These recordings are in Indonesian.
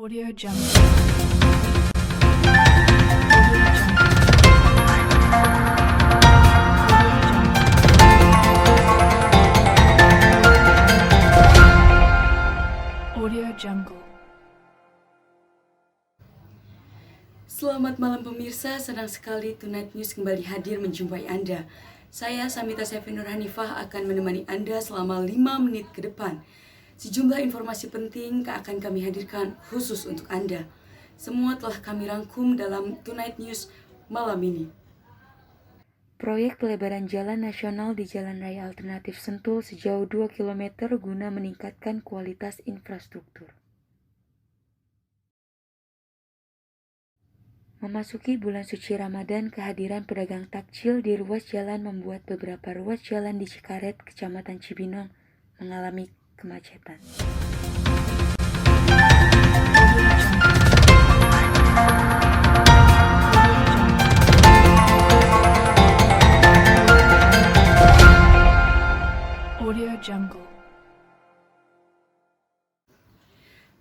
Audio Jungle. Audio Jungle. Selamat malam pemirsa, senang sekali Tonight News kembali hadir menjumpai Anda. Saya Samita Syafi Nur Hanifah akan menemani Anda selama 5 menit ke depan. Sejumlah informasi penting akan kami hadirkan khusus untuk Anda. Semua telah kami rangkum dalam Tonight News malam ini. Proyek pelebaran jalan nasional di Jalan Raya Alternatif Sentul sejauh 2 km guna meningkatkan kualitas infrastruktur. Memasuki bulan suci Ramadan, kehadiran pedagang takjil di ruas jalan membuat beberapa ruas jalan di Cikaret, Kecamatan Cibinong, mengalami kemacetan. Audio Jungle.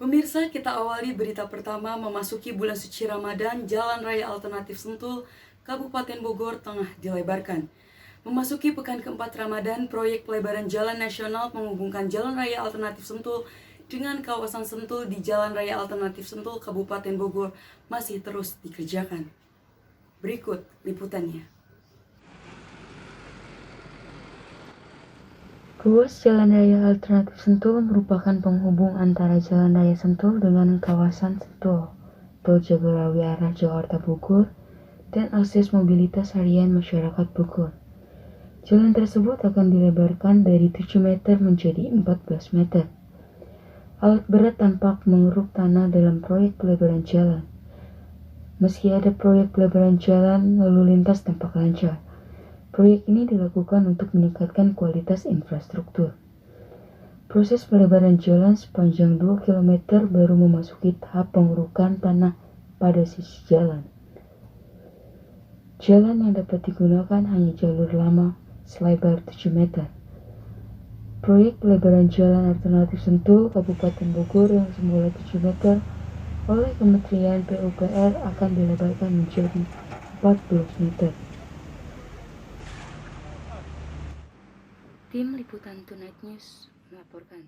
Pemirsa, kita awali berita pertama. Memasuki bulan suci Ramadan, Jalan Raya Alternatif Sentul, Kabupaten Bogor tengah dilebarkan. Memasuki pekan keempat Ramadan, proyek pelebaran jalan nasional menghubungkan Jalan Raya Alternatif Sentul dengan kawasan Sentul di Jalan Raya Alternatif Sentul, Kabupaten Bogor masih terus dikerjakan. Berikut liputannya. Ruas Jalan Raya Alternatif Sentul merupakan penghubung antara Jalan Raya Sentul dengan kawasan Sentul, Tol Jagorawi arah Jakarta Bogor, dan akses mobilitas harian masyarakat Bogor. Jalan tersebut akan dilebarkan dari 7 meter menjadi 14 meter. Alat berat tampak mengeruk tanah dalam proyek pelebaran jalan. Meski ada proyek pelebaran jalan, lalu lintas tampak lancar. Proyek ini dilakukan untuk meningkatkan kualitas infrastruktur. Proses pelebaran jalan sepanjang 2 km baru memasuki tahap pengerukan tanah pada sisi jalan. Jalan yang dapat digunakan hanya jalur lama selebar 7 meter. Proyek pelebaran jalan alternatif Sentul Kabupaten Bogor yang semula 7 meter oleh Kementerian PUPR akan dilebarkan menjadi 14 meter. Tim Liputan Tonight News melaporkan.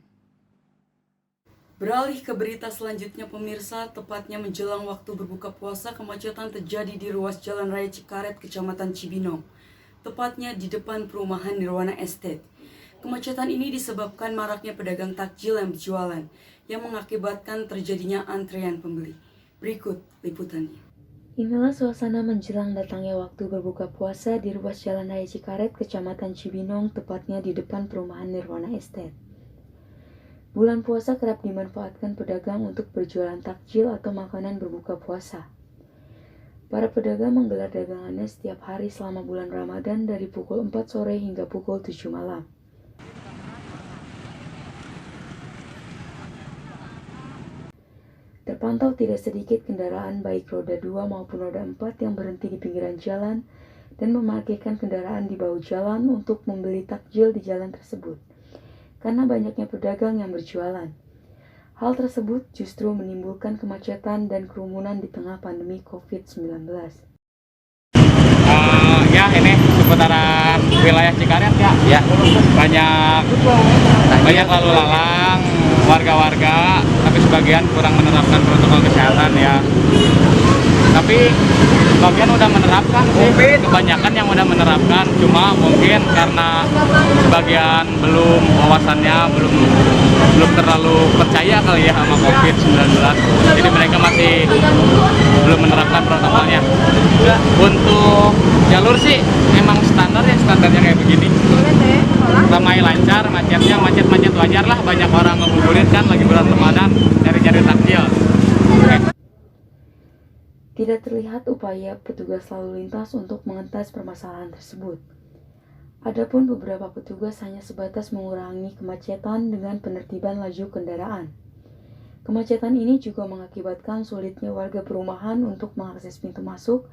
Beralih ke berita selanjutnya pemirsa, tepatnya menjelang waktu berbuka puasa, kemacetan terjadi di ruas Jalan Raya Cikaret, Kecamatan Cibinong, tepatnya di depan perumahan Nirwana Estate. Kemacetan ini disebabkan maraknya pedagang takjil yang berjualan, yang mengakibatkan terjadinya antrean pembeli. Berikut liputannya. Inilah suasana menjelang datangnya waktu berbuka puasa di ruas Jalan Raya Cikaret, Kecamatan Cibinong, tepatnya di depan perumahan Nirwana Estate. Bulan puasa kerap dimanfaatkan pedagang untuk berjualan takjil atau makanan berbuka puasa. Para pedagang menggelar dagangannya setiap hari selama bulan Ramadan dari pukul 4 sore hingga pukul 7 malam. Terpantau tidak sedikit kendaraan baik roda 2 maupun roda 4 yang berhenti di pinggiran jalan dan memarkirkan kendaraan di bahu jalan untuk membeli takjil di jalan tersebut, karena banyaknya pedagang yang berjualan. Hal tersebut justru menimbulkan kemacetan dan kerumunan di tengah pandemi COVID-19. Ya ini seputaran wilayah Cikaret ya banyak lalu lalang warga-warga, tapi sebagian kurang menerapkan protokol kesehatan ya. Tapi sebagian udah menerapkan sih, kebanyakan yang udah menerapkan, cuma mungkin karena sebagian belum wawasannya belum terlalu percaya kali ya sama COVID-19, jadi mereka masih belum menerapkan protokolnya. Untuk jalur sih emang standarnya kayak begini, ramai lancar, macet wajar lah, banyak orang ngebuburit kan lagi bulan Ramadan, cari-cari takjil. Tidak terlihat upaya petugas lalu lintas untuk mengentas permasalahan tersebut. Adapun beberapa petugas hanya sebatas mengurangi kemacetan dengan penertiban laju kendaraan. Kemacetan ini juga mengakibatkan sulitnya warga perumahan untuk mengakses pintu masuk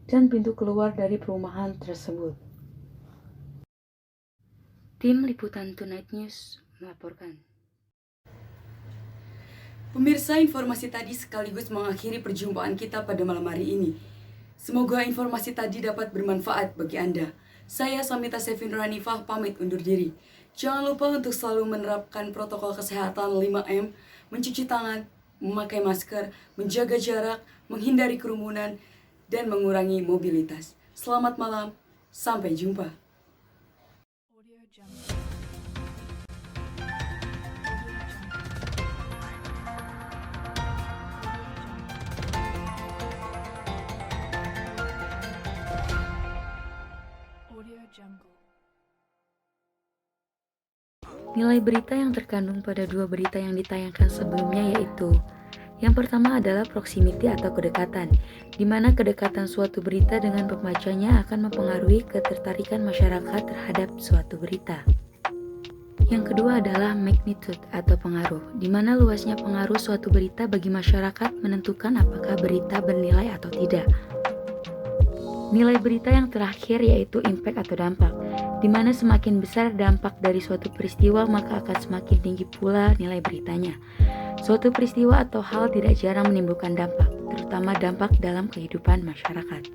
dan pintu keluar dari perumahan tersebut. Tim Liputan Tonight News melaporkan. Pemirsa, informasi tadi sekaligus mengakhiri perjumpaan kita pada malam hari ini. Semoga informasi tadi dapat bermanfaat bagi Anda. Saya Samita Sevin Ranifah pamit undur diri. Jangan lupa untuk selalu menerapkan protokol kesehatan 5M, mencuci tangan, memakai masker, menjaga jarak, menghindari kerumunan, dan mengurangi mobilitas. Selamat malam, sampai jumpa. Audio Jungle. Audio Jungle. Nilai berita yang terkandung pada dua berita yang ditayangkan sebelumnya yaitu yang pertama adalah proximity atau kedekatan, di mana kedekatan suatu berita dengan pembacanya akan mempengaruhi ketertarikan masyarakat terhadap suatu berita. Yang kedua adalah magnitude atau pengaruh, di mana luasnya pengaruh suatu berita bagi masyarakat menentukan apakah berita bernilai atau tidak. Nilai berita yang terakhir yaitu impact atau dampak, di mana semakin besar dampak dari suatu peristiwa maka akan semakin tinggi pula nilai beritanya. Suatu peristiwa atau hal tidak jarang menimbulkan dampak, terutama dampak dalam kehidupan masyarakat.